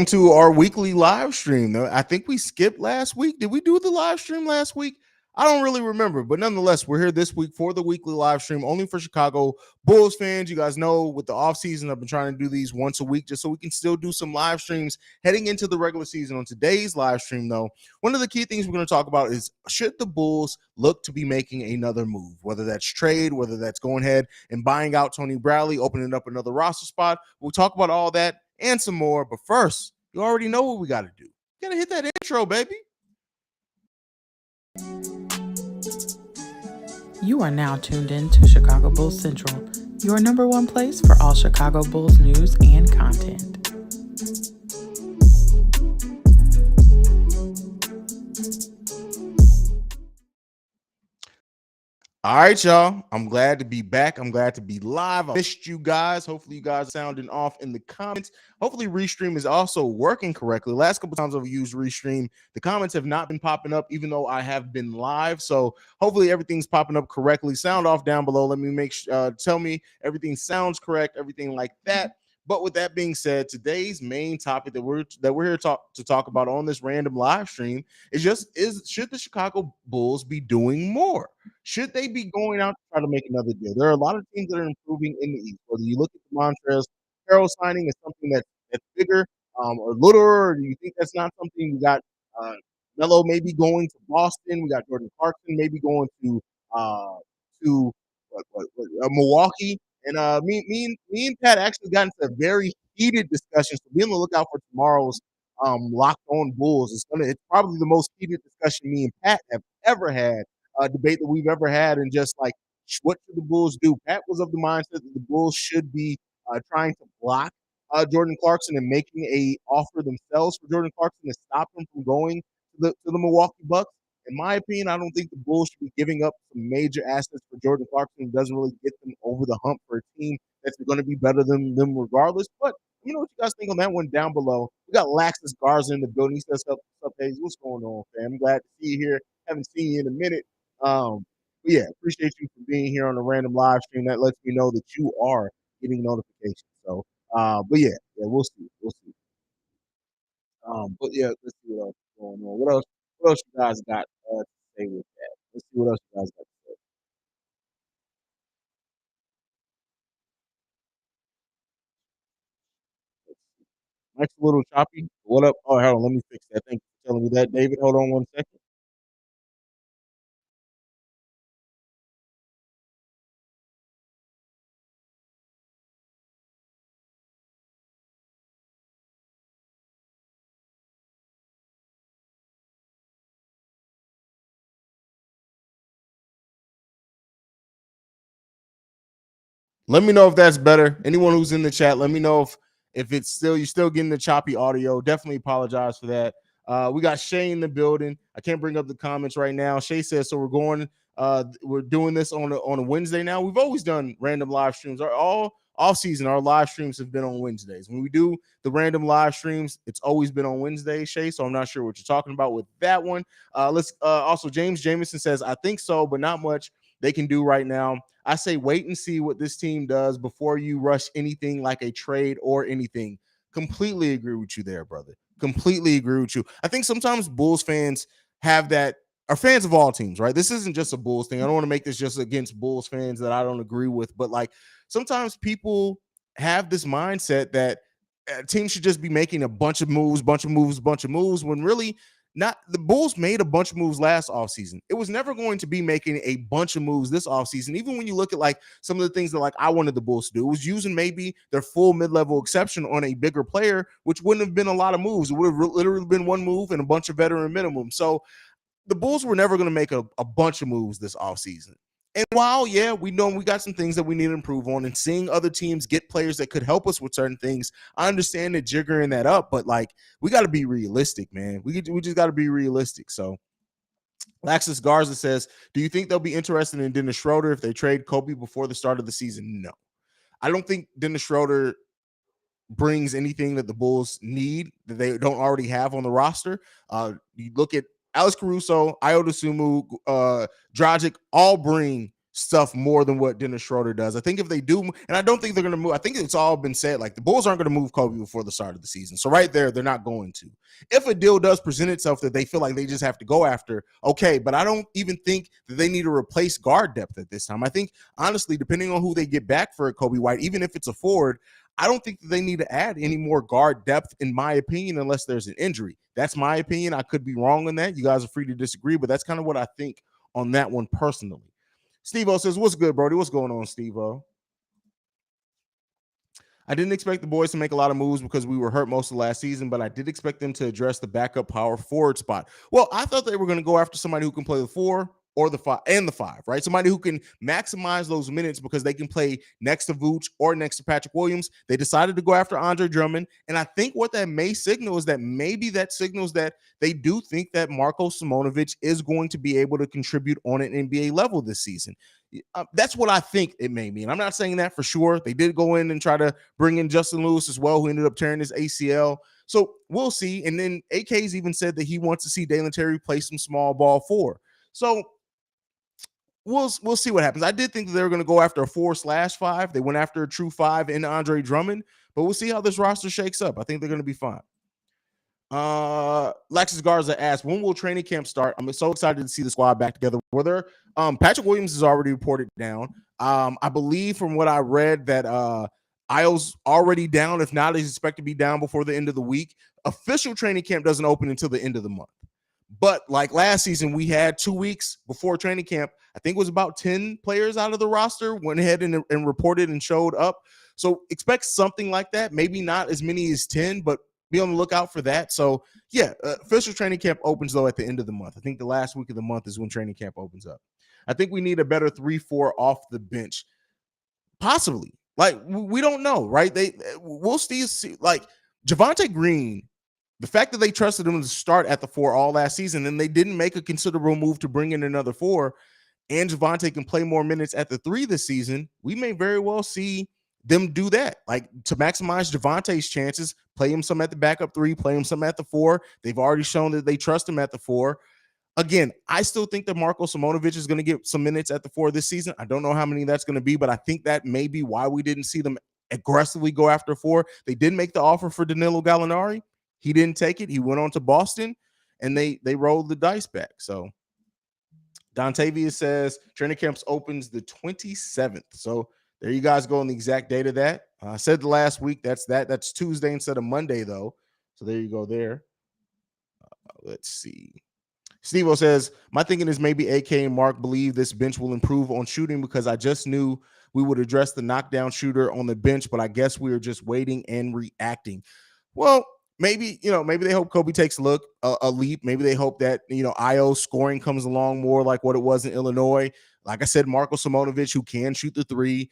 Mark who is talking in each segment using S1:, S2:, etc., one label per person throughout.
S1: To our weekly live stream. I think we skipped last week. Did we do the live stream last week? I don't really remember, but nonetheless, we're here this week for the weekly live stream only for Chicago Bulls fans. You guys know with the offseason, I've been trying to do these once a week just so we can still do some live streams heading into the regular season. On today's live stream, though, one of the key things we're going to talk about is should the Bulls look to be making another move, whether that's trade, whether that's going ahead and buying out Tony Bradley, opening up another roster spot. We'll talk about all that and some more. But first, you already know what we got to do. You got to hit that intro, baby.
S2: You are now tuned in to Chicago Bulls Central, your number one place for all Chicago Bulls news and content.
S1: All right, y'all. I'm glad to be back. I'm glad to be live. I missed you guys. Hopefully, you guys are sounding off in the comments. Hopefully, Restream is also working correctly. Last couple times I've used Restream, the comments have not been popping up, even though I have been live. So hopefully, everything's popping up correctly. Sound off down below. Let me tell me everything sounds correct, everything like that. But with that being said, today's main topic that we're here to talk about on this random live stream is should the Chicago Bulls be doing more? Should they be going out to try to make another deal? There are a lot of teams that are improving in the East. Whether you look at the Montrezl Harrell signing as something that's bigger or littler, or do you think that's not something? We got Melo maybe going to Boston. We got Jordan Clarkson maybe going to Milwaukee. And me and Pat actually got into a very heated discussion. So be on the lookout for tomorrow's Locked On Bulls. It's probably the most heated discussion me and Pat have ever had, debate that we've ever had, and just like what should the Bulls do? Pat was of the mindset that the Bulls should be trying to block Jordan Clarkson and making a offer themselves for Jordan Clarkson to stop him from going to the Milwaukee Bucks. In my opinion, I don't think the Bulls should be giving up some major assets for Jordan Clarkson. Who doesn't really get them over the hump for a team that's going to be better than them regardless. But you know what you guys think on that one down below. We got Laxus Garza in the building. He says, "Up, Haize? What's going on, fam? I'm glad to see you here. Haven't seen you in a minute. But yeah, appreciate you for being here on the random live stream. That lets me know that you are getting notifications. So, but yeah, we'll see. We'll see. But yeah, let's see what else is going on. What else you guys got to say with that? Let's see what else you guys got to say. Mike's a little choppy. What up? Oh, hold on. Let me fix that. Thank you for telling me that, David. Hold on one second. Let me know if that's better. Anyone who's in the chat, let me know if it's still you're still getting the choppy audio. Definitely apologize for that. We got Shay in the building. I can't bring up the comments right now. Shay says so. We're doing this on a Wednesday now. We've always done random live streams. All off season, our live streams have been on Wednesdays. When we do the random live streams, it's always been on Wednesday, Shay. So I'm not sure what you're talking about with that one. Let's also James Jameson says I think so, but not much they can do right now. I say wait and see what this team does before you rush anything like a trade or anything. Completely agree with you there, brother. Completely agree with you. I think sometimes Bulls fans have that, are fans of all teams, right? This isn't just a Bulls thing. I don't want to make this just against Bulls fans that I don't agree with, but like sometimes people have this mindset that teams should just be making a bunch of moves, when really not. The Bulls made a bunch of moves last offseason. It was never going to be making a bunch of moves this offseason. Even when you look at like some of the things that like I wanted the Bulls to do, it was using maybe their full mid-level exception on a bigger player, which wouldn't have been a lot of moves. It would have literally been one move and a bunch of veteran minimum. So the Bulls were never going to make a bunch of moves this offseason. And while, yeah, we know we got some things that we need to improve on, and seeing other teams get players that could help us with certain things, I understand that jiggering that up, but like we got to be realistic, man. We just got to be realistic. So Laxus Garza says, do you think they'll be interested in Dennis Schroeder if they trade Kobe before the start of the season? No. I don't think Dennis Schroeder brings anything that the Bulls need that they don't already have on the roster. You look at Alex Caruso, Ayo Dosunmu, Dragic, all bring stuff more than what Dennis Schroeder does. I think if they do, and I don't think they're going to move, I think it's all been said, like the Bulls aren't going to move Kobe before the start of the season. So right there, they're not going to. If a deal does present itself that they feel like they just have to go after, okay, but I don't even think that they need to replace guard depth at this time. I think, honestly, depending on who they get back for Kobe White, even if it's a forward, I don't think that they need to add any more guard depth, in my opinion, unless there's an injury. That's my opinion. I could be wrong on that. You guys are free to disagree, but that's kind of what I think on that one personally. Steve-O says, what's good, Brody? What's going on, Steve-O? I didn't expect the boys to make a lot of moves because we were hurt most of last season, but I did expect them to address the backup power forward spot. Well, I thought they were going to go after somebody who can play the 4 or the 5 and the 5, right? Somebody who can maximize those minutes because they can play next to Vooch or next to Patrick Williams. They decided to go after Andre Drummond. And I think what that may signal is that maybe that signals that they do think that Marko Simonovic is going to be able to contribute on an NBA level this season. That's what I think it may mean. I'm not saying that for sure. They did go in and try to bring in Justin Lewis as well, who ended up tearing his ACL. So we'll see. And then AK's even said that he wants to see Dalen Terry play some small ball 4. So we'll see what happens. I did think that they were going to go after a 4/5. They went after a true 5 in Andre Drummond, but we'll see how this roster shakes up. I think they're going to be fine. Lexus Garza asked, when will training camp start? I'm so excited to see the squad back together. Whether Patrick Williams is already reported down. I believe from what I read that Ayo's already down. If not, he's expected to be down before the end of the week. Official training camp doesn't open until the end of the month. But like last season, we had 2 weeks before training camp. I think it was about 10 players out of the roster went ahead and reported and showed up. So expect something like that. Maybe not as many as 10, but be on the lookout for that. So, yeah, official training camp opens, though, at the end of the month. I think the last week of the month is when training camp opens up. I think we need a better 3-4 off the bench. Possibly. Like, we don't know, right? We'll see. Like, Javonte Green, the fact that they trusted him to start at the 4 all last season, and they didn't make a considerable move to bring in another 4, and Javonte can play more minutes at the 3 this season, we may very well see them do that, like to maximize Javonte's chances, play him some at the backup 3, play him some at the 4. They've already shown that they trust him at the 4. Again, I still think that Marko Simonovic is going to get some minutes at the 4 this season. I don't know how many that's going to be, but I think that may be why we didn't see them aggressively go after 4. They did make the offer for Danilo Gallinari. He didn't take it. He went on to Boston, and they rolled the dice back. So Dontavius says training camps opens the 27th. So there you guys go on the exact date of that. I said the last week. That's Tuesday instead of Monday, though. So there you go there. Let's see. Steve-O says, my thinking is maybe AK and Mark believe this bench will improve on shooting because I just knew we would address the knockdown shooter on the bench, but I guess we are just waiting and reacting. Well, maybe they hope Kobe takes a leap. Maybe they hope that, Ayo's scoring comes along more like what it was in Illinois. Like I said, Marko Simonovic, who can shoot the 3.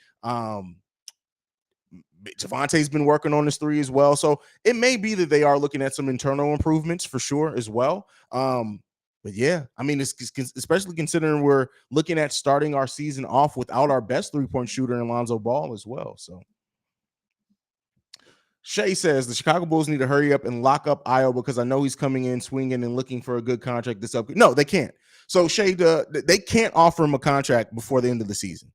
S1: Javonte's been working on this 3 as well. So it may be that they are looking at some internal improvements for sure as well. But yeah, I mean, it's especially considering we're looking at starting our season off without our best 3-point shooter in Lonzo Ball as well. So Shay says the Chicago Bulls need to hurry up and lock up Ayo because I know he's coming in swinging and looking for a good contract this up. No, they can't. So Shay, they can't offer him a contract before the end of the season.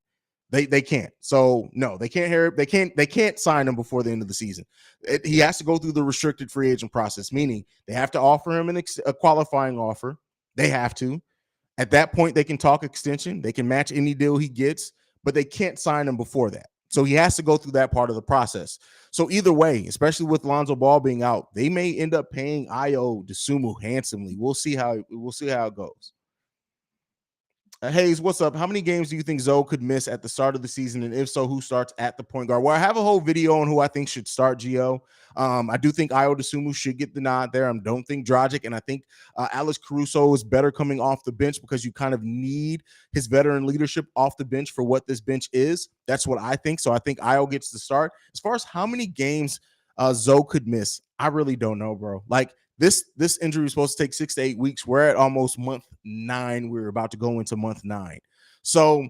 S1: They can't. So no, they can't. They can't sign him before the end of the season. He has to go through the restricted free agent process, meaning they have to offer him a qualifying offer. They have to. At that point, they can talk extension. They can match any deal he gets, but they can't sign him before that. So he has to go through that part of the process. So either way, especially with Lonzo Ball being out, they may end up paying Ayo Dosunmu handsomely. We'll see how it goes. Haize, what's up? How many games do you think Zoe could miss at the start of the season? And if so, who starts at the point guard? Well, I have a whole video on who I think should start, Gio. I do think Ayo Dosunmu should get the nod there. I don't think Dragic, and I think Alex Caruso is better coming off the bench because you kind of need his veteran leadership off the bench for what this bench is. That's what I think. So I think Ayo gets the start. As far as how many games Zoe could miss, I really don't know, bro. Like, This injury is supposed to take 6 to 8 weeks. We're at almost month 9. We're about to go into month 9. So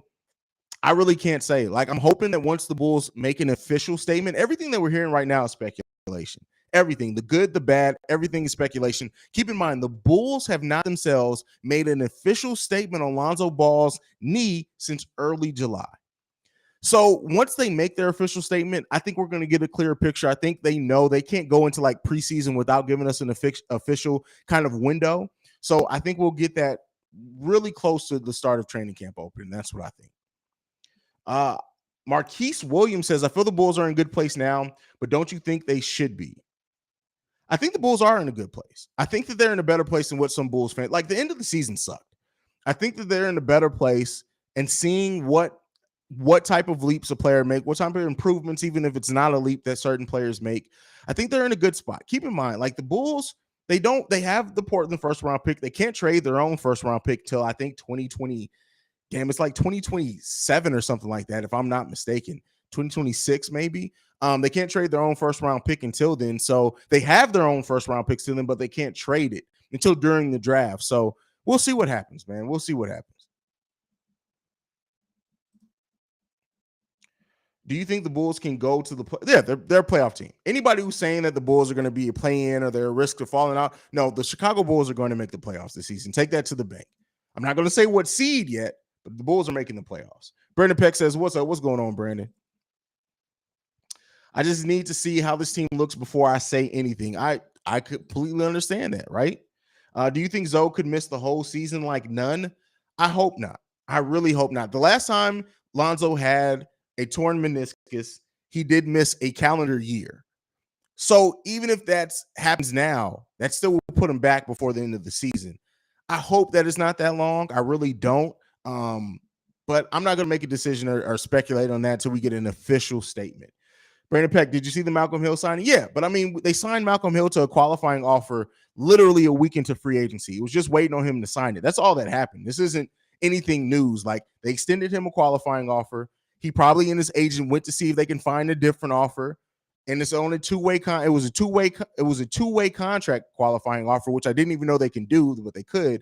S1: I really can't say. Like, I'm hoping that once the Bulls make an official statement, everything that we're hearing right now is speculation. Everything, the good, the bad, everything is speculation. Keep in mind, the Bulls have not themselves made an official statement on Lonzo Ball's knee since early July. So once they make their official statement, I think we're going to get a clearer picture. I think they know they can't go into like preseason without giving us an official kind of window. So I think we'll get that really close to the start of training camp opening. That's what I think. Marquise Williams says, I feel the Bulls are in a good place now, but don't you think they should be? I think the Bulls are in a good place. I think that they're in a better place than what some Bulls fans, like the end of the season sucked. I think that they're in a better place, and seeing what type of leaps a player make, what type of improvements, even if it's not a leap that certain players make, I think they're in a good spot. Keep in mind, like the Bulls, they have the Portland first round pick. They can't trade their own first round pick till I think 2020. Damn, it's like 2027 or something like that, if I'm not mistaken. 2026, maybe. They can't trade their own first round pick until then. So they have their own first round picks to them, but they can't trade it until during the draft. So we'll see what happens, man. We'll see what happens. Do you think the Bulls can go to the they're a playoff team. Anybody who's saying that the Bulls are going to be a play-in or they're a risk of falling out, no, the Chicago Bulls are going to make the playoffs this season. Take that to the bank. I'm not going to say what seed yet, but the Bulls are making the playoffs. Brandon Peck says, what's up? What's going on, Brandon? I just need to see how this team looks before I say anything. I completely understand that, right? Do you think Zoe could miss the whole season like none? I hope not. I really hope not. The last time Lonzo had a torn meniscus, he did miss a calendar year. So even if that happens now, that still will put him back before the end of the season. I hope that it's not that long. I really don't. But I'm not going to make a decision or speculate on that until we get an official statement. Brandon Peck, did you see the Malcolm Hill signing? Yeah, but I mean, they signed Malcolm Hill to a qualifying offer literally a week into free agency. It was just waiting on him to sign it. That's all that happened. This isn't anything news. Like, they extended him a qualifying offer. He probably and his agent went to see if they can find a different offer. And it's only two-way. It was a two-way contract qualifying offer, which I didn't even know they can do, but they could.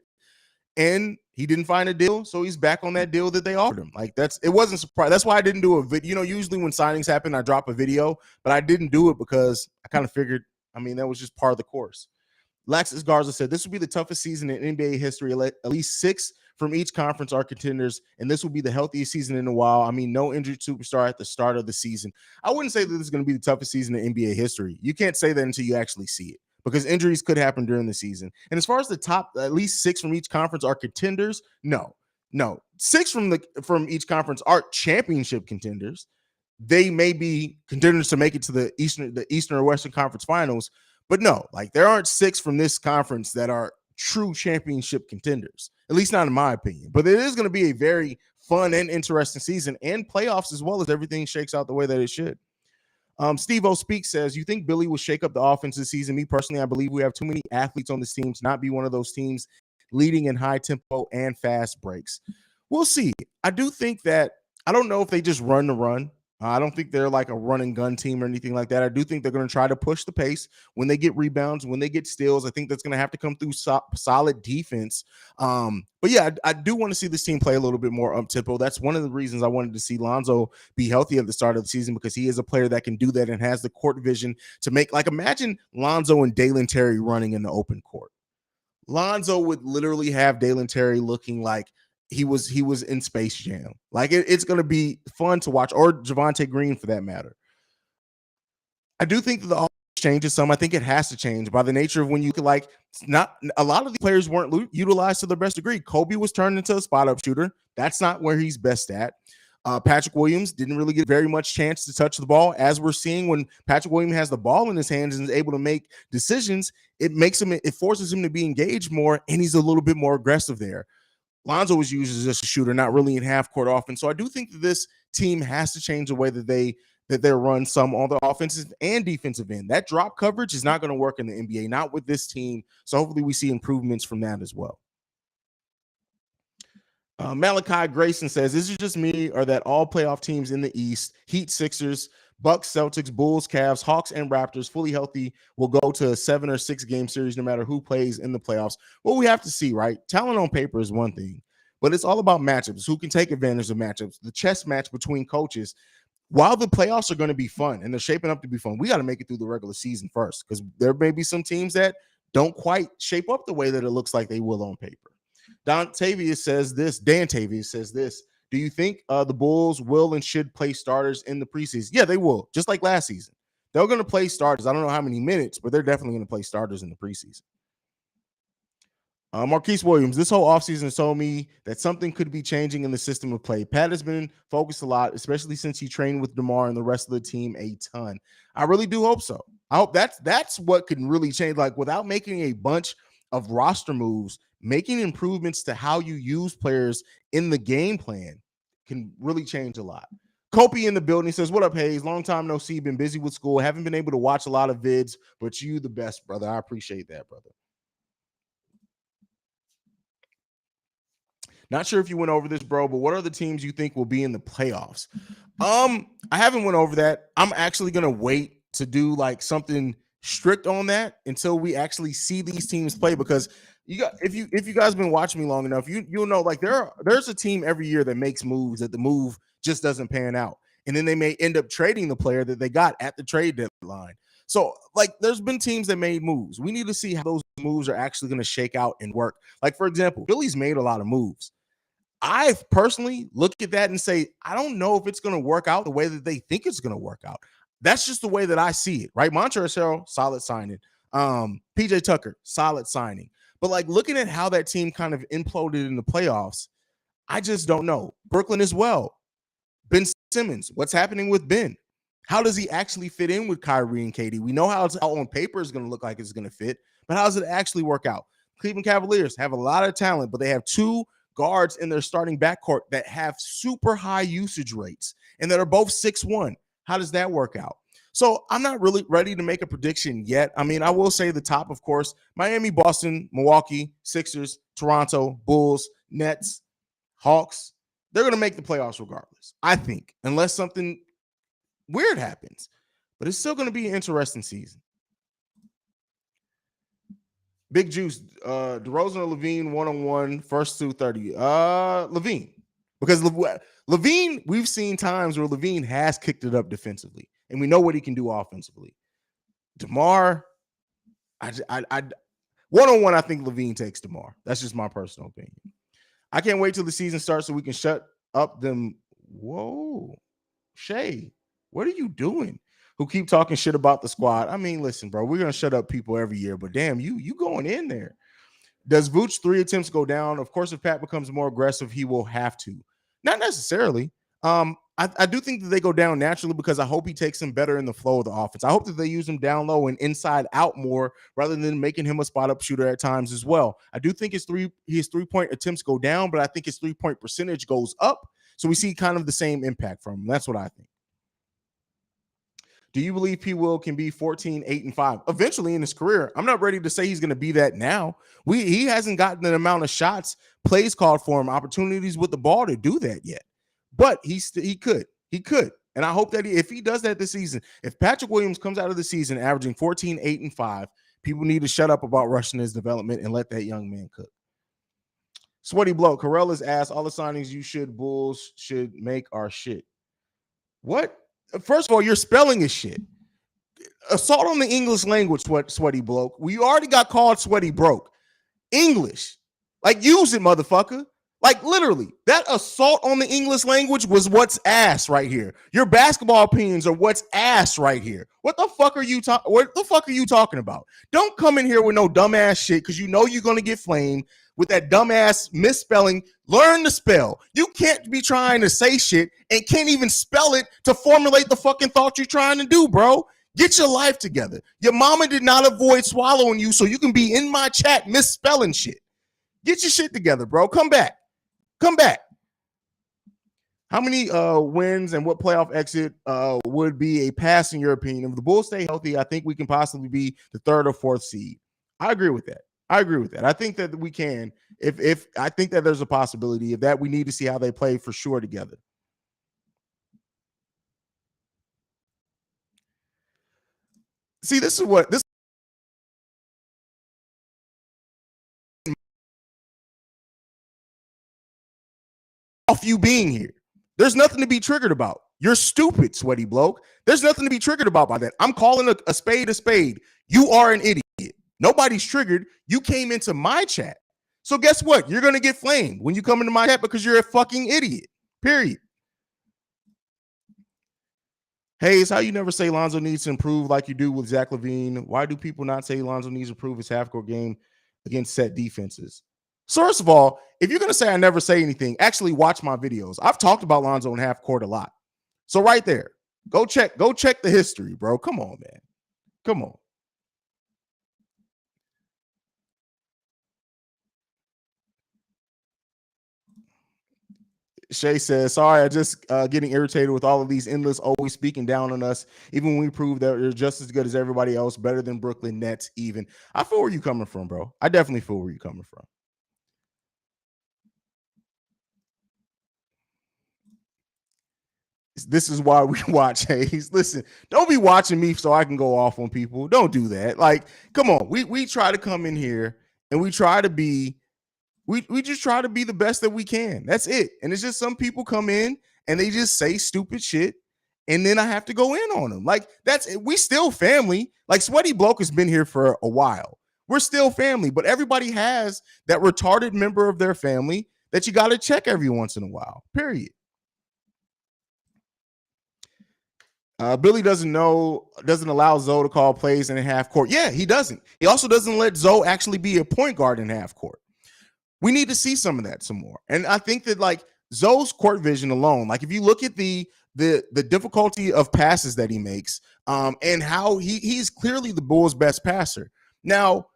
S1: And he didn't find a deal, so he's back on that deal that they offered him. Like, it wasn't surprised. That's why I didn't do a video. You know, usually when signings happen, I drop a video, but I didn't do it because I kind of figured, I mean, that was just part of the course. Laxus Garza said, this will be the toughest season in NBA history. At least 6 from each conference are contenders, and this will be the healthiest season in a while. I mean, no injured superstar at the start of the season. I wouldn't say that this is going to be the toughest season in NBA history. You can't say that until you actually see it, because injuries could happen during the season. And as far as the top, at least 6 from each conference are contenders, no. 6 from each conference are championship contenders. They may be contenders to make it to the Eastern or Western Conference Finals, but no, like, there aren't 6 from this conference that are true championship contenders, at least not in my opinion. But it is going to be a very fun and interesting season, and playoffs as well, as everything shakes out the way that it should. Steve O Speaks says, you think Billy will shake up the offense this season? Me personally, I believe we have too many athletes on this team to not be one of those teams leading in high tempo and fast breaks. We'll see. I do think that, I don't know if they just run the run. I don't think they're like a run and gun team or anything like that. I do think they're going to try to push the pace when they get rebounds, when they get steals. I think that's going to have to come through solid defense. But yeah, I do want to see this team play a little bit more up tempo. That's one of the reasons I wanted to see Lonzo be healthy at the start of the season, because he is a player that can do that and has the court vision to make, like, imagine Lonzo and Dalen Terry running in the open court. Lonzo would literally have Dalen Terry looking like he was in Space Jam. Like, it's going to be fun to watch, or Javonte Green for that matter. I do think that the offense changes some. I think it has to change by the nature of when you could, like, not a lot of the players weren't utilized to their best degree. Kobe was turned into a spot up shooter. That's not where he's best at. Patrick Williams didn't really get very much chance to touch the ball. As we're seeing, when Patrick Williams has the ball in his hands and is able to make decisions, it forces him to be engaged more, and he's a little bit more aggressive there. Lonzo was used as just a shooter, not really in half-court offense. So I do think that this team has to change the way that they run some on the offensive and defensive end. That drop coverage is not going to work in the NBA, not with this team. So hopefully we see improvements from that as well. Malachi Grayson says, is it just me, or that all playoff teams in the East, Heat, Sixers, Bucks, Celtics, Bulls, Cavs, Hawks, and Raptors, fully healthy, will go to a 7 or 6 game series no matter who plays in the playoffs? Well, we have to see, right? Talent on paper is one thing, but it's all about matchups. Who can take advantage of matchups? The chess match between coaches. while the playoffs are going to be fun and they're shaping up to be fun, we got to make it through the regular season first, because there may be some teams that don't quite shape up the way that it looks like they will on paper. Dan Tavius says this. Do you think the Bulls will and should play starters in the preseason? Yeah, they will, just like last season. They're going to play starters. I don't know how many minutes, but they're definitely going to play starters in the preseason. Marquise Williams, this whole offseason told me that something could be changing in the system of play. Pat has been focused a lot, especially since he trained with DeMar and the rest of the team a ton. I really do hope so. I hope that's what can really change. Like, without making a bunch of roster moves, making improvements to how you use players in the game plan can really change a lot. Kopi in the building says, what up, Haize? Long time no see. Been busy with school. Haven't been able to watch a lot of vids, but you the best, brother. I appreciate that, brother. Not sure if you went over this, bro, but what are the teams you think will be in the playoffs? I haven't went over that. I'm actually gonna wait to do like something strict on that until we actually see these teams play, because if you guys been watching me long enough, you'll know like there's a team every year that makes moves that the move just doesn't pan out, and then they may end up trading the player that they got at the trade deadline. So, like, there's been teams that made moves. We need to see how those moves are actually going to shake out and work. Like, for example, Philly's made a lot of moves. I personally look at that and say, I don't know if it's going to work out the way that they think it's going to work out. That's just the way that I see it, right? Montrezl, solid signing. PJ Tucker, solid signing. But like, looking at how that team kind of imploded in the playoffs, I just don't know. Brooklyn as well. Ben Simmons, what's happening with Ben? How does he actually fit in with Kyrie and KD? We know how it's out on paper is going to look like it's going to fit, but how does it actually work out? Cleveland Cavaliers have a lot of talent, but they have two guards in their starting backcourt that have super high usage rates and that are both 6'1". How does that work out? So I'm not really ready to make a prediction yet. I mean, I will say the top, of course, Miami, Boston, Milwaukee, Sixers, Toronto, Bulls, Nets, Hawks. They're going to make the playoffs regardless, I think, unless something weird happens. But it's still going to be an interesting season. Big Juice, DeRozan or Levine, 1-on-1, first 230. Levine. Because Levine, we've seen times where Levine has kicked it up defensively, and we know what he can do offensively. DeMar, I 1-on-1, I think Levine takes DeMar. That's just my personal opinion. I can't wait till the season starts so we can shut up them. Whoa, Shay, what are you doing? Who keep talking shit about the squad? I mean, listen, bro, we're gonna shut up people every year, but damn, you going in there. Does Vooch 3 attempts go down? Of course, if Pat becomes more aggressive, he will have to. Not necessarily. I do think that they go down naturally because I hope he takes him better in the flow of the offense. I hope that they use him down low and inside out more rather than making him a spot up shooter at times as well. I do think his three-point attempts go down, but I think his 3-point percentage goes up. So we see kind of the same impact from him. That's what I think. Do you believe P. Will can be 14, 8, and 5 eventually in his career? I'm not ready to say he's going to be that now. He hasn't gotten the amount of shots, plays called for him, opportunities with the ball to do that yet. But he could. And I hope that if he does that this season, if Patrick Williams comes out of the season averaging 14, 8, and 5, people need to shut up about rushing his development and let that young man cook. Sweaty Blow, Carell has asked, all the signings Bulls should make are shit. What? First of all, your spelling is shit. Assault on the English language, Sweaty Bloke. We already got called Sweaty Broke. English. Like, use it, motherfucker. Like, literally, that assault on the English language was what's ass right here. Your basketball opinions are what's ass right here. What the fuck are you talking about? Don't come in here with no dumbass shit because you know you're going to get flamed with that dumbass misspelling. Learn to spell. You can't be trying to say shit and can't even spell it to formulate the fucking thought you're trying to do, bro. Get your life together. Your mama did not avoid swallowing you so you can be in my chat misspelling shit. Get your shit together, bro. Come back. How many wins and what playoff exit would be a pass in your opinion? If the Bulls stay healthy, I think we can possibly be the 3rd or 4th seed. I agree with that. I think that we can. If I think that there's a possibility of that, we need to see how they play for sure together. See, this off you being here. There's nothing to be triggered about. You're stupid, sweaty bloke. There's nothing to be triggered about by that. I'm calling a spade a spade. You are an idiot. Nobody's triggered. You came into my chat. So guess what? You're going to get flamed when you come into my chat because you're a fucking idiot. Period. Haize, how you never say Lonzo needs to improve like you do with Zach LaVine? Why do people not say Lonzo needs to improve his half-court game against set defenses? So first of all, if you're going to say I never say anything, actually watch my videos. I've talked about Lonzo in half-court a lot. So right there, go check the history, bro. Come on, man. Come on. Shay says, sorry, I just getting irritated with all of these endless always speaking down on us, even when we prove that they're just as good as everybody else, better than Brooklyn Nets even. I feel where you're coming from, bro. I definitely feel where you're coming from. This is why we watch Haize. Listen, don't be watching me so I can go off on people. Don't do that. Like, come on. We try to come in here and we try to be we just try to be the best that we can. That's it. And it's just some people come in and they just say stupid shit, and then I have to go in on them. Like, that's it. We still family. Like, Sweaty Bloke has been here for a while. We're still family, but everybody has that retarded member of their family that you got to check every once in a while. Period. Billy doesn't allow Zoe to call plays in half court. Yeah, he doesn't. He also doesn't let Zoe actually be a point guard in half court. We need to see some of that some more. And I think that, like, Zoe's court vision alone, like if you look at the difficulty of passes that he makes, and how he's clearly the Bulls' best passer. Now,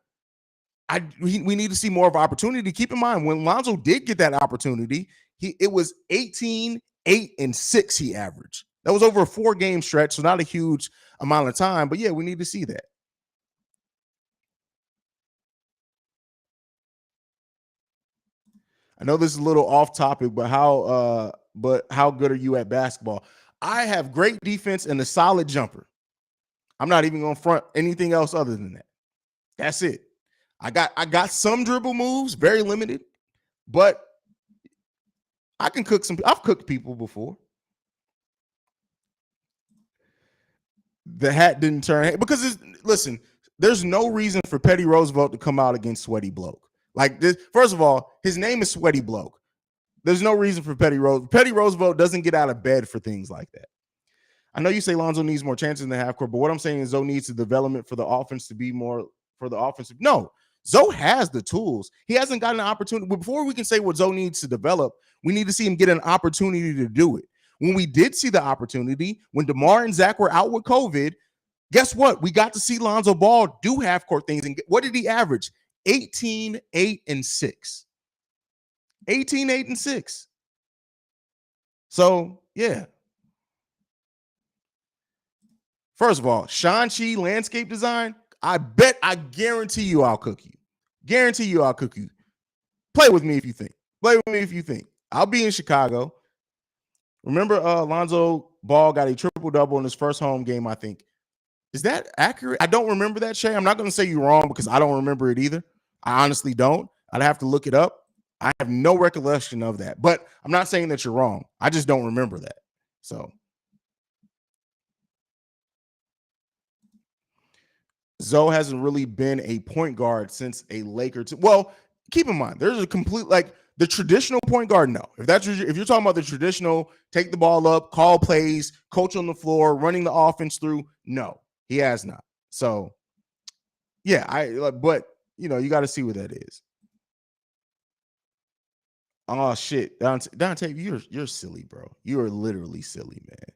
S1: we need to see more of opportunity. Keep in mind, when Lonzo did get that opportunity, it was 18, 8, and 6 he averaged. That was over a 4-game stretch, so not a huge amount of time. But yeah, we need to see that. I know this is a little off topic, but how good are you at basketball? I have great defense and a solid jumper. I'm not even going to front anything else other than that. That's it. I got some dribble moves, very limited, but I can cook some. I've cooked people before. The hat didn't turn because listen, there's no reason for Petty Roosevelt to come out against Sweaty Bloke. Like this, first of all, his name is Sweaty Bloke. There's no reason for Petty Roosevelt doesn't get out of bed for things like that. I know you say Lonzo needs more chances in the half court, but what I'm saying is Zoe needs the development for the offense to be more for the offensive. No, Zoe has the tools. He hasn't gotten an opportunity. But before we can say what Zoe needs to develop, we need to see him get an opportunity to do it. When we did see the opportunity, when DeMar and Zach were out with COVID, guess what? We got to see Lonzo Ball do half court things. And what did he average? 18, 8, and 6. 18, 8, and 6. So, yeah. First of all, Shang-Chi landscape design, I guarantee you I'll cook you. Guarantee you I'll cook you. Play with me if you think. Play with me if you think. I'll be in Chicago. Remember, Lonzo Ball got a triple-double in his first home game, I think. Is that accurate? I don't remember that, Shay. I'm not going to say you're wrong because I don't remember it either. I honestly don't. I'd have to look it up. I have no recollection of that. But I'm not saying that you're wrong. I just don't remember that. So Zoe hasn't really been a point guard since a Laker. Well, keep in mind, there's a complete, like, the traditional point guard, no. If you're talking about the traditional, take the ball up, call plays, coach on the floor, running the offense through, no, he has not. So, yeah, but you know, you got to see what that is. Oh shit, Dante, you're silly, bro. You are literally silly, man.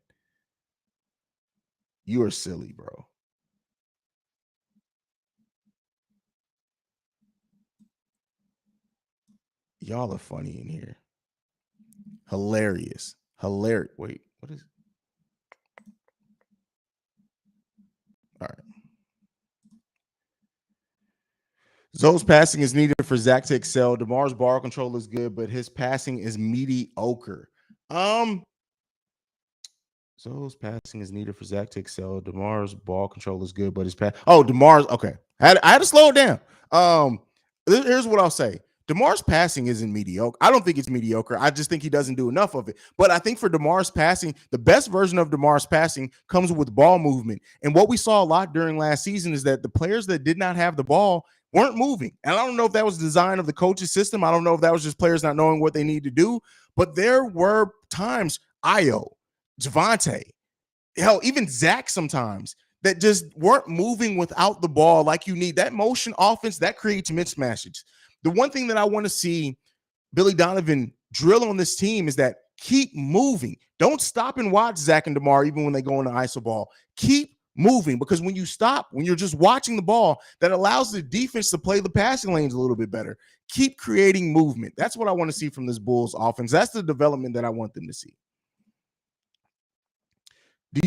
S1: You are silly, bro. Y'all are funny in here. Hilarious. Hilarious. Wait, what is it? All right. Zoe's passing is needed for Zach to excel. DeMar's ball control is good, but his passing is mediocre. Zoe's passing is needed for Zach to excel. DeMar's ball control is good, but his pass. Oh, DeMar's okay. I had to slow it down. Here's what I'll say. DeMar's passing isn't mediocre. I don't think it's mediocre. I just think he doesn't do enough of it. But I think for DeMar's passing, the best version of DeMar's passing comes with ball movement. And what we saw a lot during last season is that the players that did not have the ball weren't moving. And I don't know if that was the design of the coach's system. I don't know if that was just players not knowing what they need to do. But there were times, Io, Javonte, hell, even Zach sometimes, that just weren't moving without the ball like you need. That motion offense, that creates mismatches. The one thing that I want to see Billy Donovan drill on this team is that keep moving. Don't stop and watch Zach and DeMar even when they go into iso ball. Keep moving, because when you stop, when you're just watching the ball, that allows the defense to play the passing lanes a little bit better. Keep creating movement. That's what I want to see from this Bulls offense. That's the development that I want them to see. Do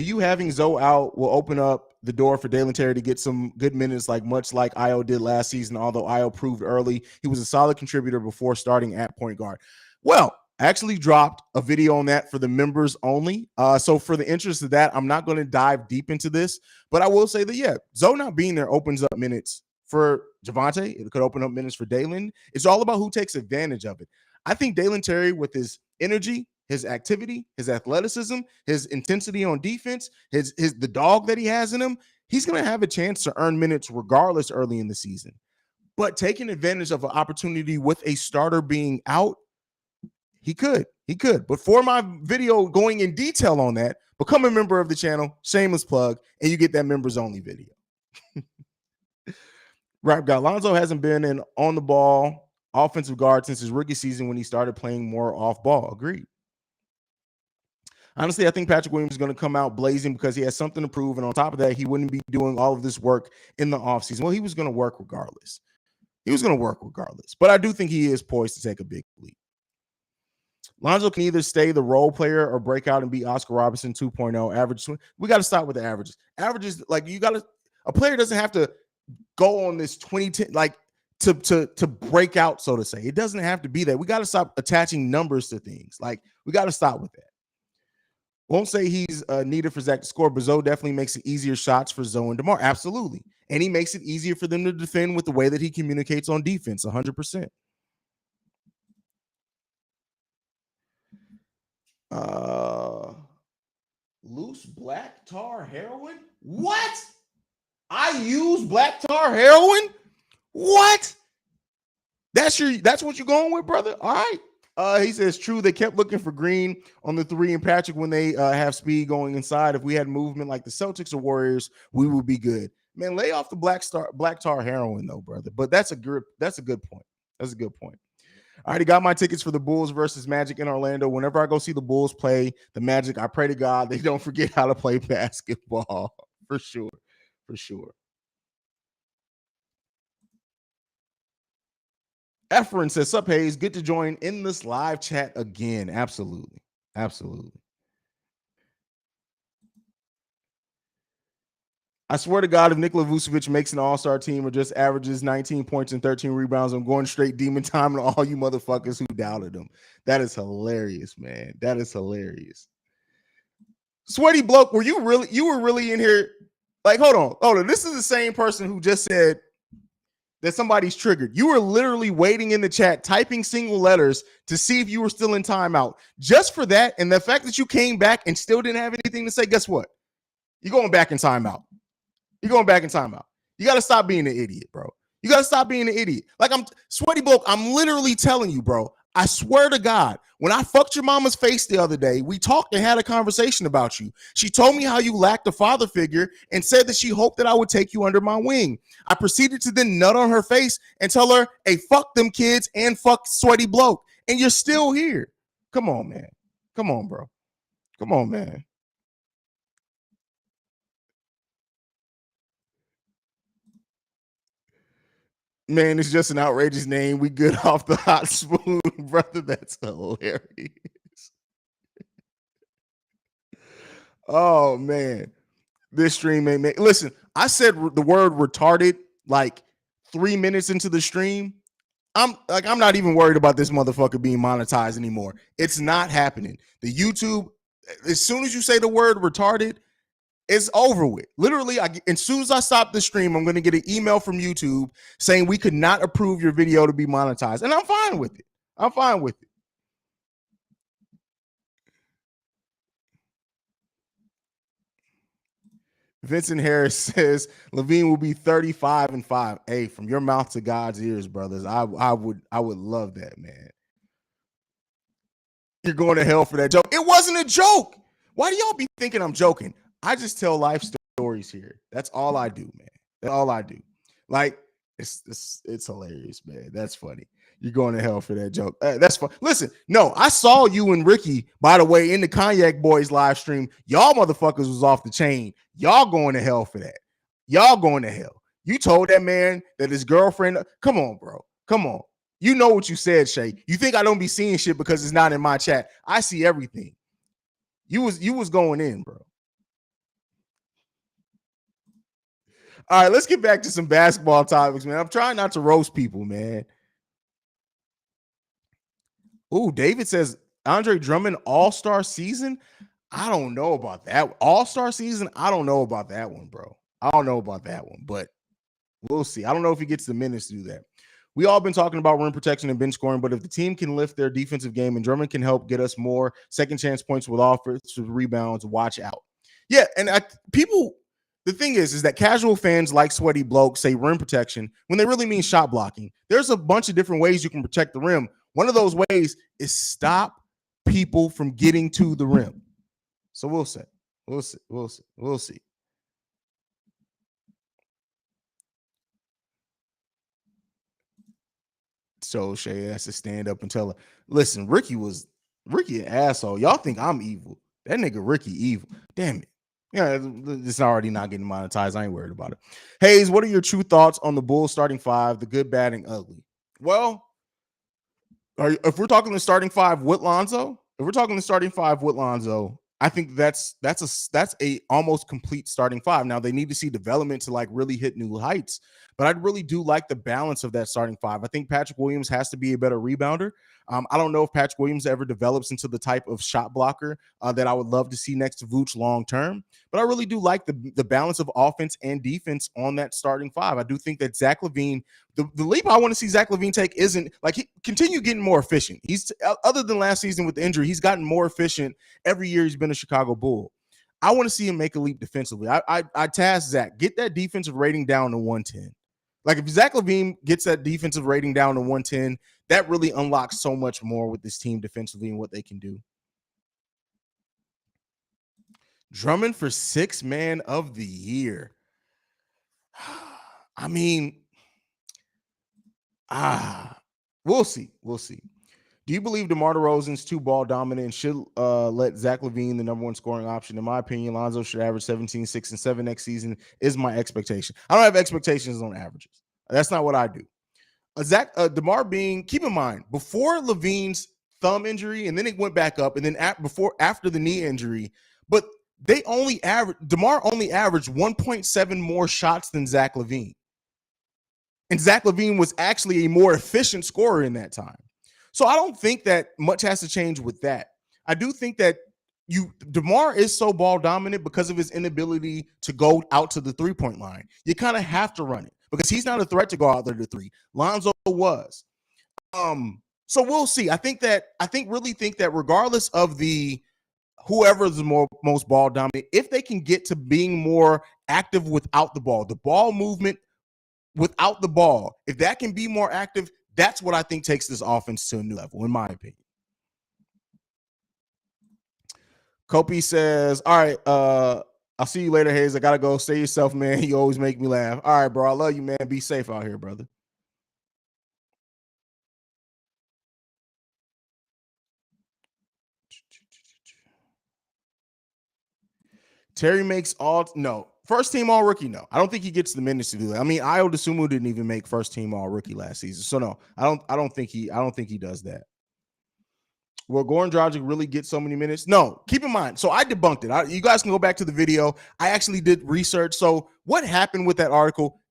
S1: you having Zoe out will open up the door for Dalen Terry to get some good minutes, much like Io did last season, although Io proved early he was a solid contributor before starting at point guard? Well, I actually dropped a video on that for the members only. So for the interest of that, I'm not going to dive deep into this, but I will say that, yeah, Zoe not being there opens up minutes for Javonte. It could open up minutes for Dalen. It's all about who takes advantage of it. I think Dalen Terry, with his energy, his activity, his athleticism, his intensity on defense, the dog that he has in him, he's going to have a chance to earn minutes regardless early in the season. But taking advantage of an opportunity with a starter being out, he could. But for my video going in detail on that, become a member of the channel, shameless plug, and you get that members only video. Rap guy, Lonzo hasn't been an on the ball offensive guard since his rookie season when he started playing more off ball. Agreed. Honestly, I think Patrick Williams is going to come out blazing because he has something to prove. And on top of that, he wouldn't be doing all of this work in the offseason. Well, he was going to work regardless. But I do think he is poised to take a big leap. Lonzo can either stay the role player or break out and be Oscar Robertson 2.0 average. We got to stop with the averages. Averages, a player doesn't have to go on this 2010, to break out, so to say. It doesn't have to be that. We got to stop attaching numbers to things. We got to stop with that. Won't say he's needed for Zach to score, but Zoe definitely makes it easier shots for Zoe and DeMar. Absolutely. And he makes it easier for them to defend with the way that he communicates on defense, 100%. Loose black tar heroin? What? I use black tar heroin? What? That's what you're going with, brother? All right. He says, true, they kept looking for Green on the three and Patrick when they have speed going inside. If we had movement like the Celtics or Warriors, we would be good. Man, lay off the black tar heroin, though, brother. But that's a good point. That's a good point. I already got my tickets for the Bulls versus Magic in Orlando. Whenever I go see the Bulls play the Magic, I pray to God they don't forget how to play basketball. For sure. Efren says, sup, Haize, good to join in this live chat again. Absolutely. I swear to God, if Nikola Vucevic makes an all-star team or just averages 19 points and 13 rebounds, I'm going straight demon time to all you motherfuckers who doubted him. That is hilarious, man. That is hilarious. Sweaty bloke, you were really in here? Hold on. This is the same person who just said that somebody's triggered. You were literally waiting in the chat, typing single letters to see if you were still in timeout. Just for that, and the fact that you came back and still didn't have anything to say, guess what? You're going back in timeout. You got to stop being an idiot, bro. You got to stop being an idiot. I'm Sweaty bloke, I'm literally telling you, bro. I swear to God, when I fucked your mama's face the other day, we talked and had a conversation about you. She told me how you lacked a father figure and said that she hoped that I would take you under my wing. I proceeded to then nut on her face and tell her, hey, fuck them kids and fuck Sweaty bloke. And you're still here. Come on, man. Come on, bro. Come on, man. Man, it's just an outrageous name. We good off the hot spoon, brother. That's hilarious. Oh, man. This stream may make... Listen, I said the word retarded 3 minutes into the stream. I'm not even worried about this motherfucker being monetized anymore. It's not happening. The YouTube, as soon as you say the word retarded, It's over with. Literally, as soon as I stop the stream, I'm going to get an email from YouTube saying we could not approve your video to be monetized. And I'm fine with it. I'm fine with it. Vincent Harris says Levine will be 35-5. Hey, from your mouth to God's ears, brothers. I would love that, man. You're going to hell for that joke. It wasn't a joke. Why do y'all be thinking I'm joking? I just tell life stories here. That's all I do, man. That's all I do. Like, it's hilarious, man. That's funny. You're going to hell for that joke. That's fun. Listen, no, I saw you and Ricky, by the way, in the Cognac Boys live stream. Y'all motherfuckers was off the chain. Y'all going to hell for that. Y'all going to hell. You told that man that his girlfriend. Come on, bro. Come on. You know what you said, Shay. You think I don't be seeing shit because it's not in my chat. I see everything. You was going in, bro. All right, let's get back to some basketball topics, man. I'm trying not to roast people, man. Ooh, David says Andre Drummond all-star season. I don't know about that. All-star season, I don't know about that one, bro. I don't know about that one, but we'll see. I don't know if he gets the minutes to do that. We all been talking about rim protection and bench scoring, but if the team can lift their defensive game and Drummond can help get us more second chance points with offensive rebounds, watch out. Yeah, and the thing is that casual fans like sweaty blokes say rim protection when they really mean shot blocking. There's a bunch of different ways you can protect the rim. One of those ways is stop people from getting to the rim. So we'll see. We'll see. So Shay has to stand up and tell her, listen, Ricky an asshole. Y'all think I'm evil. That nigga Ricky evil. Damn it. Yeah, it's already not getting monetized. I ain't worried about it. Haize, what are your true thoughts on the Bulls starting five, the good, bad, and ugly? Well, if we're talking the starting five with Lonzo, I think that's a almost complete starting five. Now they need to see development to like really hit new heights, but I really do like the balance of that starting five. I think Patrick Williams has to be a better rebounder. I don't know if Patrick Williams ever develops into the type of shot blocker that I would love to see next to Vooch long term, but I really do like the balance of offense and defense on that starting five. I do think that Zach LaVine, the leap I want to see Zach LaVine take isn't like he continue getting more efficient. He's other than last season with the injury, he's gotten more efficient every year he's been a Chicago Bull. I want to see him make a leap defensively. I task Zach, get that defensive rating down to 110. Like if Zach LaVine gets that defensive rating down to 110, that really unlocks so much more with this team defensively and what they can do. Drummond for sixth man of the year. I mean, we'll see. Do you believe DeMar DeRozan's too ball dominant and should let Zach LaVine the number one scoring option? In my opinion, Lonzo should average 17, 6, and 7 next season is my expectation. I don't have expectations on averages. That's not what I do. DeMar being, keep in mind, before LaVine's thumb injury, and then it went back up, and then after the knee injury, but DeMar only averaged 1.7 more shots than Zach LaVine. And Zach LaVine was actually a more efficient scorer in that time. So I don't think that much has to change with that. I do think that DeMar is so ball dominant because of his inability to go out to the three-point line. You kind of have to run it because he's not a threat to go out there to three. Lonzo was. So we'll see. I really think that regardless of whoever's the most ball dominant, if they can get to being more active without the ball movement without the ball, if that can be more active, that's what I think takes this offense to a new level, in my opinion. Kopi says, all right, I'll see you later, Haize. I got to go. Stay yourself, man. You always make me laugh. All right, bro. I love you, man. Be safe out here, brother. Terry makes first team all rookie. No, I don't think he gets the minutes to do that. I mean, Ayo Dosunmu didn't even make first team all rookie last season. So no, I don't think he does that. Will Goran Dragic really get so many minutes? No, keep in mind. So I debunked it. You guys can go back to the video. I actually did research. So what happened with that article?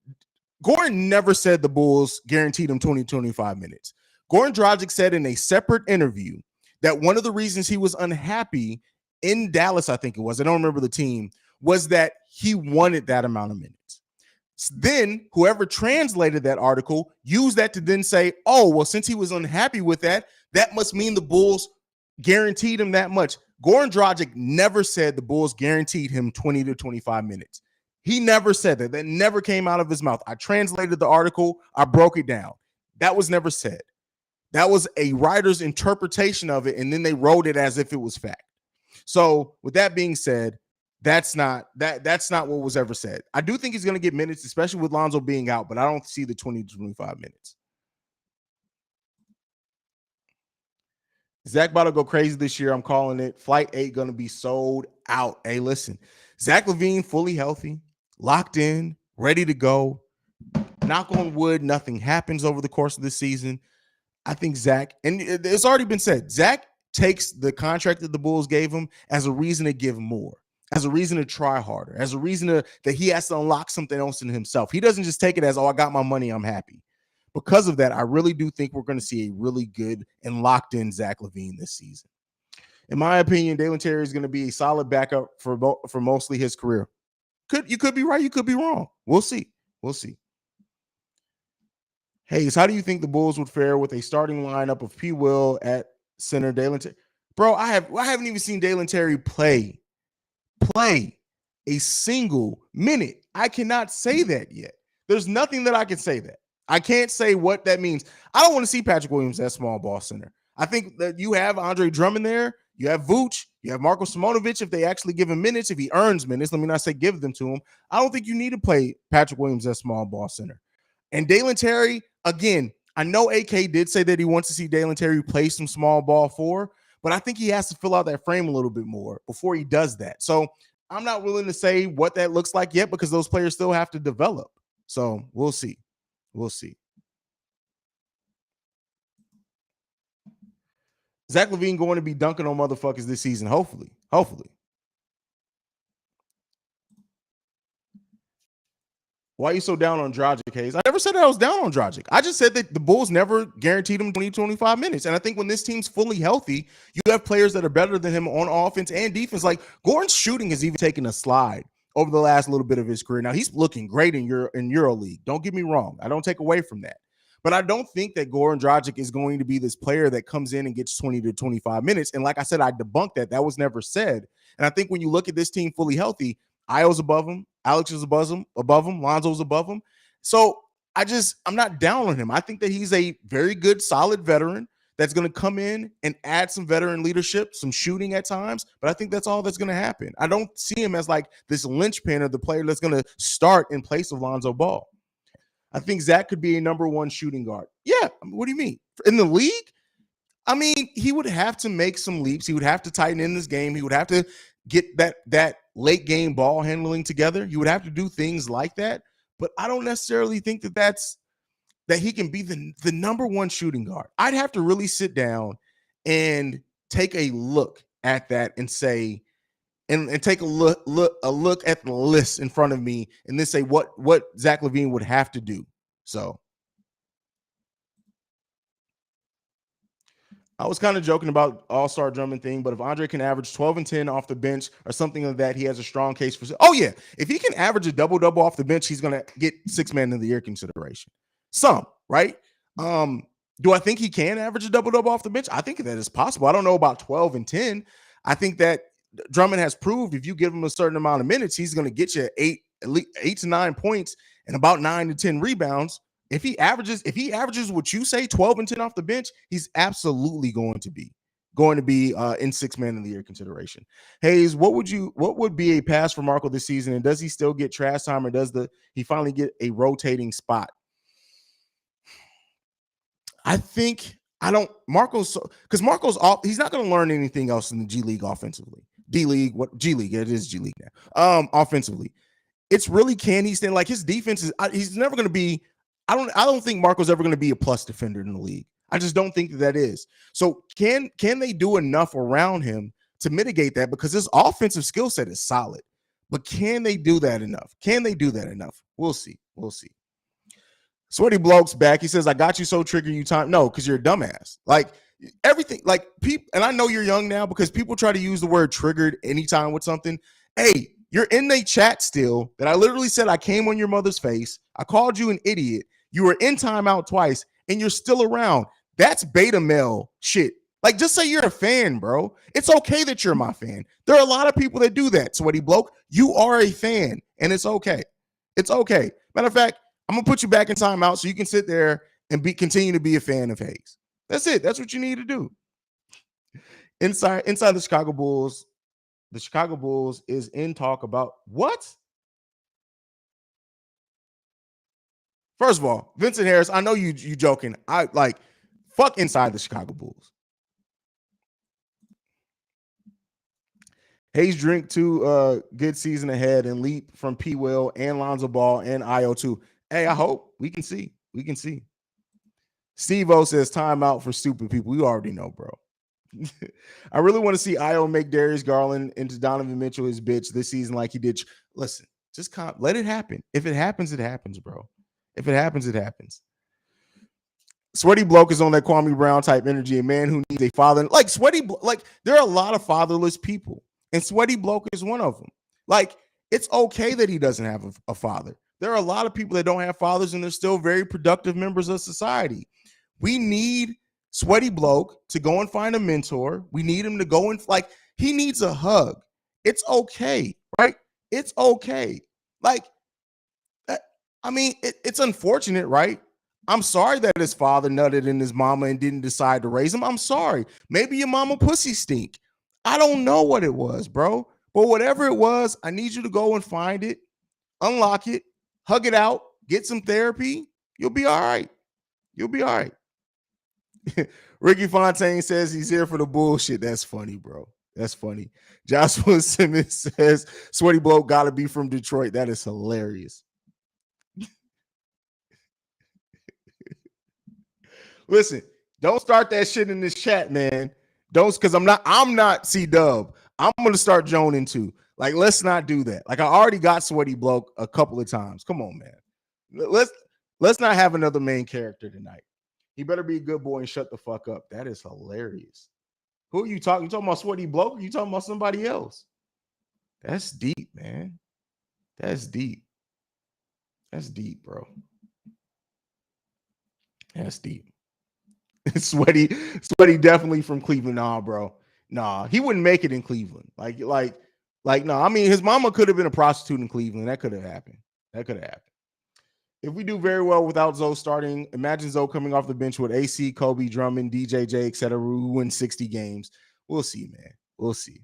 S1: Goran never said the Bulls guaranteed him 20-25 minutes. Goran Dragic said in a separate interview that one of the reasons he was unhappy in Dallas, I think it was, I don't remember the team, was that he wanted that amount of minutes. Then whoever translated that article used that to then say, oh, well, since he was unhappy with that, that must mean the Bulls guaranteed him that much. Goran Dragic never said the Bulls guaranteed him 20 to 25 minutes. He never said that. That never came out of his mouth. I translated the article. I broke it down. That was never said. That was a writer's interpretation of it, and then they wrote it as if it was fact. So with that being said, that's not what was ever said. I do think he's going to get minutes, especially with Lonzo being out, but I don't see the 20 to 25 minutes. Zach about to go crazy this year. I'm calling it. Flight 8 going to be sold out. Hey, listen, Zach LaVine fully healthy, locked in, ready to go. Knock on wood, nothing happens over the course of the season. I think Zach, and it's already been said, Zach takes the contract that the Bulls gave him as a reason to give more, as a reason to try harder, as a reason that he has to unlock something else in himself. He doesn't just take it as, oh, I got my money, I'm happy. Because of that, I really do think we're going to see a really good and locked in Zach LaVine this season. In my opinion, Dalen Terry is going to be a solid backup for mostly his career. You could be right, you could be wrong. We'll see. We'll see. Haize, how do you think the Bulls would fare with a starting lineup of P. Will at center, Dalen Terry? Bro, I haven't even seen Dalen Terry play a single minute. I cannot say that yet. There's nothing that I can say that. I can't say what that means. I don't want to see Patrick Williams at small ball center. I think that you have Andre Drummond there. You have Vooch. You have Marko Simonovic if they actually give him minutes, if he earns minutes. Let me not say give them to him. I don't think you need to play Patrick Williams at small ball center. And Dalen Terry, again, I know AK did say that he wants to see Dalen Terry play some small ball 4, but I think he has to fill out that frame a little bit more before he does that. So I'm not willing to say what that looks like yet because those players still have to develop. So we'll see. We'll see. Zach LaVine going to be dunking on motherfuckers this season, hopefully. Hopefully. Why are you so down on Dragic, Haize? I never said that I was down on Dragic. I just said that the Bulls never guaranteed him 20, 25 minutes. And I think when this team's fully healthy, you have players that are better than him on offense and defense. Like Goran's shooting has even taken a slide over the last little bit of his career. Now, he's looking great in EuroLeague. Don't get me wrong. I don't take away from that. But I don't think that Goran Dragic is going to be this player that comes in and gets 20 to 25 minutes. And like I said, I debunked that. That was never said. And I think when you look at this team fully healthy, Io's above him, Alex is above him, Lonzo's above him. So I'm not down on him. I think that he's a very good, solid veteran that's going to come in and add some veteran leadership, some shooting at times. But I think that's all that's going to happen. I don't see him as like this linchpin of the player that's going to start in place of Lonzo Ball. I think Zach could be a number 1 shooting guard. Yeah. What do you mean? In the league? I mean, he would have to make some leaps. He would have to tighten in this game. He would have to get that late game ball handling together. You would have to do things like that. But I don't necessarily think that he can be the number 1 shooting guard. I'd have to really sit down and take a look at that and say, and take a look at the list in front of me and then say what Zach LaVine would have to do. So I was kind of joking about all-star Drummond thing, but if Andre can average 12 and 10 off the bench or something like that, he has a strong case for. Oh yeah, if he can average a double-double off the bench, he's going to get 6 man of the year consideration. Some, right? Do I think he can average a double-double off the bench? I think that is possible. I don't know about 12 and 10. I think that Drummond has proved if you give him a certain amount of minutes, he's going to get you at least 8 to 9 points and about 9 to 10 rebounds. If he averages what you say, 12 and 10 off the bench, he's absolutely going to be in 6 man of the year consideration. Haize, what would be a pass for Marco this season? And does he still get trash time, or does he finally get a rotating spot? I think Marco's off. He's not going to learn anything else in the G League offensively. G League, it is G League now. Offensively, it's really, can he stand? Like his defense is. He's never going to be. I don't think Marco's ever going to be a plus defender in the league. I just don't think that is. So can they do enough around him to mitigate that? Because his offensive skill set is solid, but can they do that enough? We'll see. Sweaty Bloke's back. He says, I got you so trigger you time. No, because you're a dumbass. Like everything, like people, and I know you're young now because people try to use the word triggered anytime with something. Hey, You're in the chat still that I literally said I came on your mother's face. I called you an idiot. You were in timeout twice, and you're still around. That's beta male shit. Like, just say you're a fan, bro. It's okay that you're my fan. There are a lot of people that do that. Sweaty bloke, you are a fan, and it's okay. It's okay. Matter of fact, I'm gonna put you back in timeout so you can sit there and continue to be a fan of Haize. That's it. That's what you need to do. Inside the Chicago Bulls, is in talk about what? First of all, Vincent Harris, I know you joking. I like fuck inside the Chicago Bulls. Haize drink to good season ahead and leap from P. Will and Lonzo Ball and IO2. Hey, I hope we can see. We can see. Steve O says timeout for stupid people. You already know, bro. I really want to see IO make Darius Garland into Donovan Mitchell his bitch this season like he did. Listen, just let it happen. If it happens, it happens, bro. If it happens, it happens. Sweaty bloke is on that Kwame Brown type energy. A man who needs a father. Like like there are a lot of fatherless people, and Sweaty bloke is one of them. Like, it's okay that he doesn't have a father. There are a lot of people that don't have fathers, and they're still very productive members of society. We need Sweaty bloke to go and find a mentor. We need him to go and he needs a hug. It's okay, right? It's okay. Like, I mean, it's unfortunate, right? I'm sorry that his father nutted in his mama and didn't decide to raise him. I'm sorry. Maybe your mama pussy stink. I don't know what it was, bro. But whatever it was, I need you to go and find it, unlock it, hug it out, get some therapy. You'll be all right. You'll be all right. Ricky Fontaine says he's here for the bullshit. That's funny, bro. That's funny. Joshua Simmons says Sweaty bloke gotta be from Detroit. That is hilarious. Listen, don't start that shit in this chat, man. Don't, because I'm not C-Dub. I'm gonna start joning too. Like, let's not do that. Like, I already got Sweaty bloke a couple of times. Come on, man. Let's not have another main character tonight. He better be a good boy and shut the fuck up. That is hilarious. Who are you talking? You talking about Sweaty bloke? Or you talking about somebody else? That's deep, man. That's deep. That's deep, bro. That's deep. Sweaty definitely from Cleveland. Nah, bro. Nah, he wouldn't make it in Cleveland. Like, no. I mean, his mama could have been a prostitute in Cleveland. That could have happened. If we do very well without Zoe starting, imagine Zoe coming off the bench with AC, Kobe, Drummond, DJJ, etc. who win 60 games. We'll see, man. We'll see.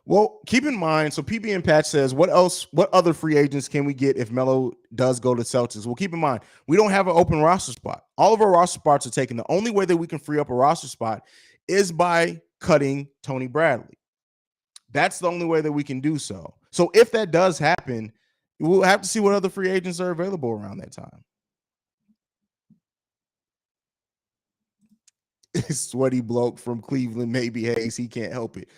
S1: Well, keep in mind, so PB and Patch says, what other free agents can we get if Melo does go to Celtics? Well, keep in mind, we don't have an open roster spot. All of our roster spots are taken. The only way that we can free up a roster spot is by cutting Tony Bradley. That's the only way that we can do so. So if that does happen, we'll have to see what other free agents are available around that time. Sweaty bloke from Cleveland, maybe Haize. He can't help it.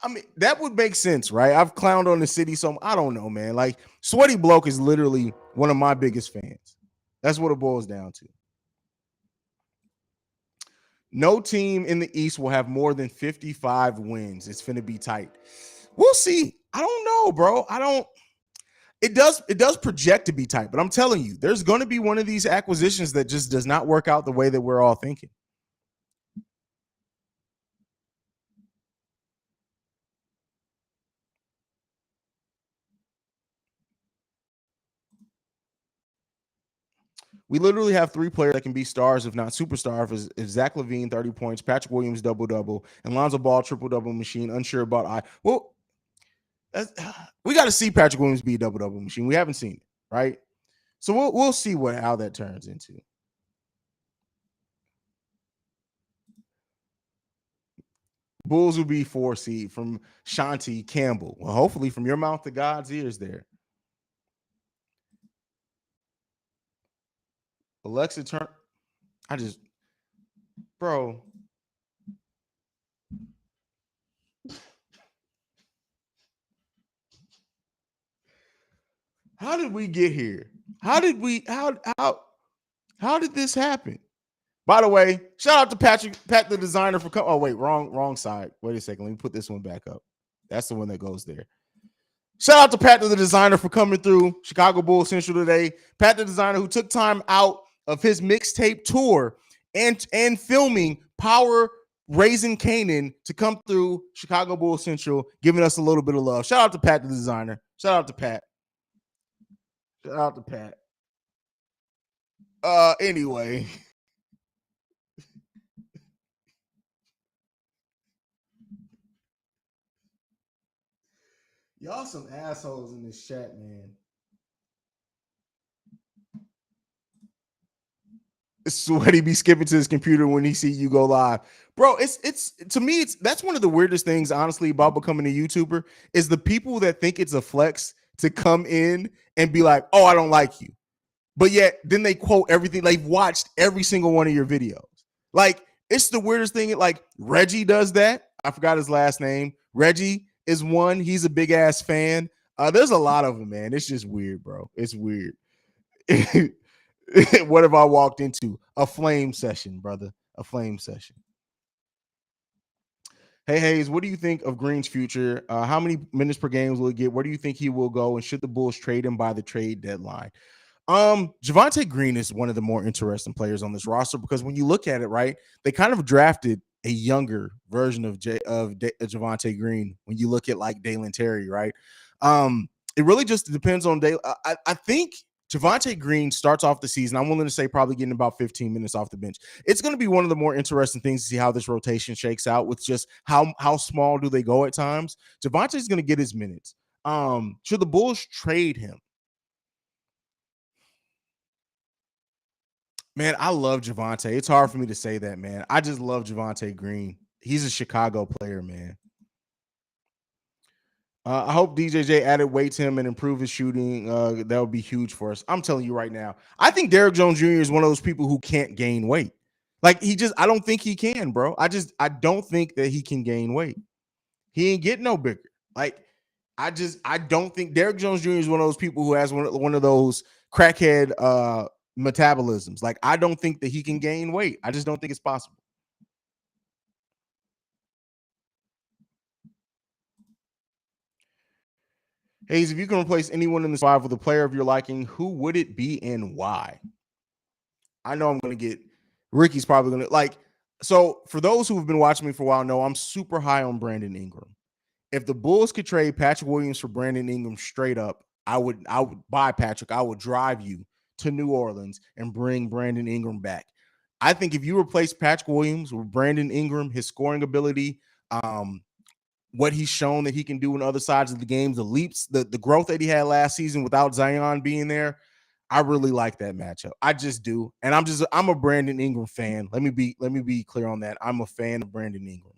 S1: I mean, that would make sense, right? I've clowned on the city, so I don't know, man. Like, Sweaty bloke is literally one of my biggest fans. That's what it boils down to. No team in the East will have more than 55 wins. It's finna be tight. We'll see. I don't know, bro. It does project to be tight, but I'm telling you, there's going to be one of these acquisitions that just does not work out the way that we're all thinking. We literally have three players that can be stars, if not superstars, if Zach LaVine, 30 points, Patrick Williams, double-double, and Lonzo Ball, triple-double machine. Unsure about Well, we got to see Patrick Williams be a double-double machine. We haven't seen it, right? So we'll see how that turns into. Bulls will be 4 seed from Shanti Campbell. Well, hopefully from your mouth to God's ears there. Alexa turn. Bro. How did we get here? How did this happen? By the way, shout out to Pat the designer for coming. Oh wait, wrong side. Wait a second. Let me put this one back up. That's the one that goes there. Shout out to Pat the designer for coming through Chicago Bulls Central today. Pat the designer who took time out of his mixtape tour and filming Power Raising Canaan to come through Chicago Bulls Central, giving us a little bit of love. Shout out to Pat the designer. Shout out to Pat. Shout out to Pat. Anyway. Y'all some assholes in this chat, man. Sweaty be skipping to his computer when he see you go live. Bro, it's to me, that's one of the weirdest things, honestly, about becoming a YouTuber is the people that think it's a flex to come in and be like, oh, I don't like you. But yet then they quote everything. They've watched every single one of your videos. Like, it's the weirdest thing. Like, Reggie does that. I forgot his last name. Reggie is one. He's a big ass fan. There's a lot of them, man. It's just weird, bro. It's weird. What have I walked into? A flame session, brother. A flame session. Hey, Haize, what do you think of Green's future? How many minutes per game will he get? Where do you think he will go? And should the Bulls trade him by the trade deadline? Javonte Green is one of the more interesting players on this roster because when you look at it, right, they kind of drafted a younger version of Javonte Green. When you look at like Dalen Terry, right? It really just depends on I think Javonte Green starts off the season. I'm willing to say probably getting about 15 minutes off the bench. It's going to be one of the more interesting things to see how this rotation shakes out with just how small do they go at times. Javonte's going to get his minutes. Should the Bulls trade him? Man, I love Javonte. It's hard for me to say that, man. I just love Javonte Green. He's a Chicago player, man. I hope DJJ added weight to him and improve his shooting. That would be huge for us. I'm telling you right now. I think Derrick Jones Jr. is one of those people who can't gain weight. Like I don't think he can, bro. I don't think that he can gain weight. He ain't getting no bigger. Like I don't think Derrick Jones Jr. is one of those people who has one of those crackhead metabolisms. Like I don't think that he can gain weight. I just don't think it's possible. Haize, if you can replace anyone in this five with a player of your liking, who would it be and why? I know I'm going to get Ricky's probably going to like. So for those who have been watching me for a while, know I'm super high on Brandon Ingram. If the Bulls could trade Patrick Williams for Brandon Ingram straight up, I would buy Patrick. I would drive you to New Orleans and bring Brandon Ingram back. I think if you replace Patrick Williams with Brandon Ingram, his scoring ability, what he's shown that he can do in other sides of the game, the leaps, the growth that he had last season without Zion being there, I really like that matchup. I just do. And I'm a Brandon Ingram fan. Let me be clear on that. I'm a fan of Brandon Ingram.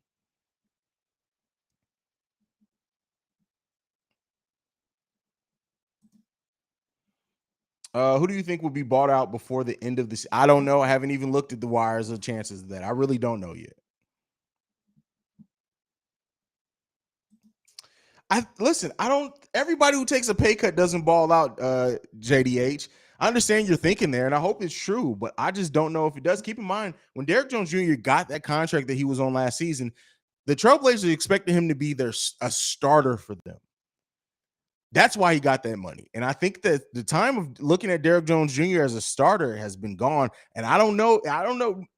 S1: Who do you think will be bought out before the end of this? I don't know. I haven't even looked at the wires or chances of that. I really don't know yet. Everybody who takes a pay cut doesn't ball out, JDH. I understand you're thinking there, and I hope it's true, but I just don't know if it does. Keep in mind, when Derrick Jones Jr. got that contract that he was on last season, the Trailblazers expected him to be a starter for them. That's why he got that money. And I think that the time of looking at Derrick Jones Jr. as a starter has been gone. And I don't know,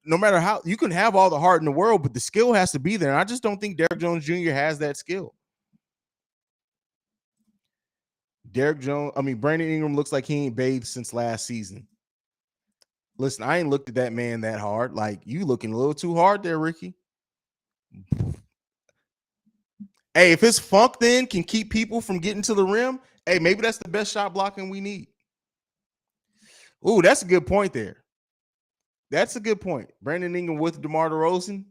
S1: no matter how you can have all the heart in the world, but the skill has to be there. And I just don't think Derrick Jones Jr. has that skill. Brandon Ingram looks like he ain't bathed since last season. Listen, I ain't looked at that man that hard. Like, you looking a little too hard there, Ricky. Hey, if his funk then can keep people from getting to the rim, hey, maybe that's the best shot blocking we need. Ooh, that's a good point there. That's a good point. Brandon Ingram with DeMar DeRozan.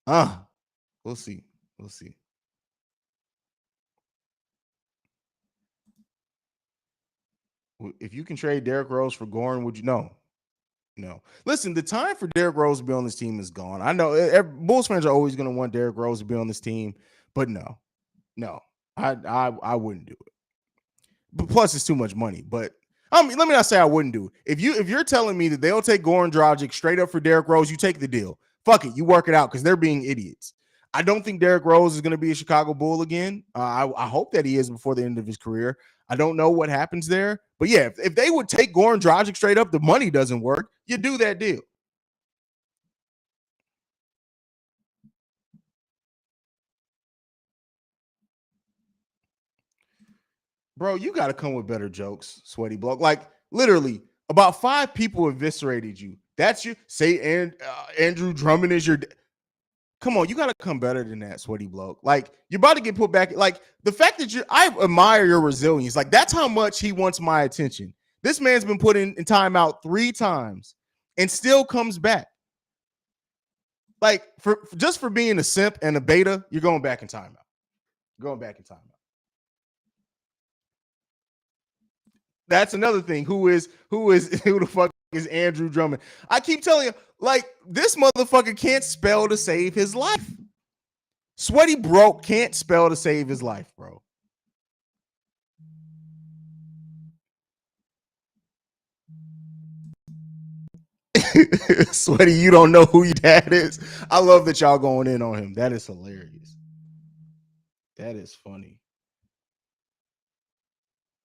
S1: We'll see. We'll see. If you can trade Derrick Rose for Goran, would you know? No. Listen, the time for Derrick Rose to be on this team is gone. I know Bulls fans are always going to want Derrick Rose to be on this team, but no, I wouldn't do it. But plus, it's too much money. But I mean, let me not say I wouldn't do it. If you're telling me that they'll take Goran Dragic straight up for Derrick Rose, you take the deal. Fuck it, you work it out because they're being idiots. I don't think Derrick Rose is going to be a Chicago Bull again. I hope that he is before the end of his career. I don't know what happens there, but yeah, if they would take Goran Dragic straight up, the money doesn't work. You do that deal. Bro, you got to come with better jokes, sweaty bloke. Like literally, about 5 people eviscerated you. That's you. Say and Andrew Drummond is your. Come on, you got to come better than that, sweaty bloke. Like you're about to get put back. Like the fact that I admire your resilience. Like that's how much he wants my attention. This man's been put in timeout 3 times and still comes back. Like for just for being a simp and a beta, you're going back in timeout. You're going back in timeout. That's another thing. Who the fuck is Andrew Drummond? I keep telling you, like, this motherfucker can't spell to save his life. Sweaty broke can't spell to save his life, bro. Sweaty, you don't know who your dad is. I love that y'all going in on him. That is hilarious. That is funny.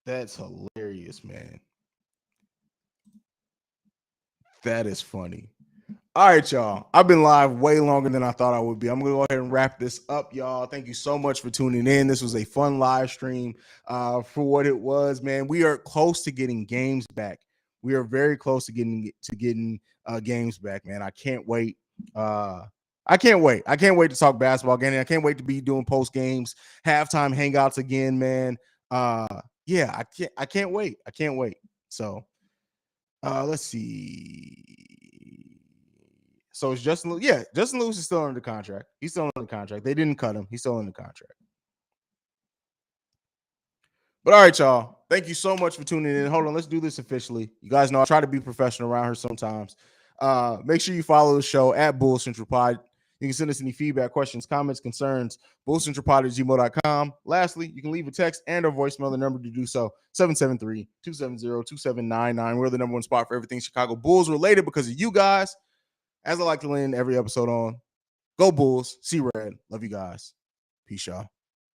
S1: That's hilarious, man. That is funny. All right, y'all. I've been live way longer than I thought I would be. I'm going to go ahead and wrap this up, y'all. Thank you so much for tuning in. This was a fun live stream for what it was, man. We are close to getting games back. We are very close to getting games back, man. I can't wait. I can't wait. I can't wait to talk basketball again. I can't wait to be doing post games, halftime hangouts again, man. Yeah, I can't wait. I can't wait. So let's see. So it's Justin. Yeah, Justin Lewis is still under contract. He's still under contract. They didn't cut him. He's still under contract. But all right, y'all. Thank you so much for tuning in. Hold on, let's do this officially. You guys know I try to be professional around here sometimes. Make sure you follow the show at Bull Central Pod. You can send us any feedback, questions, comments, concerns, bullcentralpod@gmail.com. Lastly, you can leave a text and or voicemail. The number to do so, 773-270-2799. We're the number one spot for everything Chicago Bulls related because of you guys. As I like to end every episode on, go Bulls, see red. Love you guys. Peace, y'all.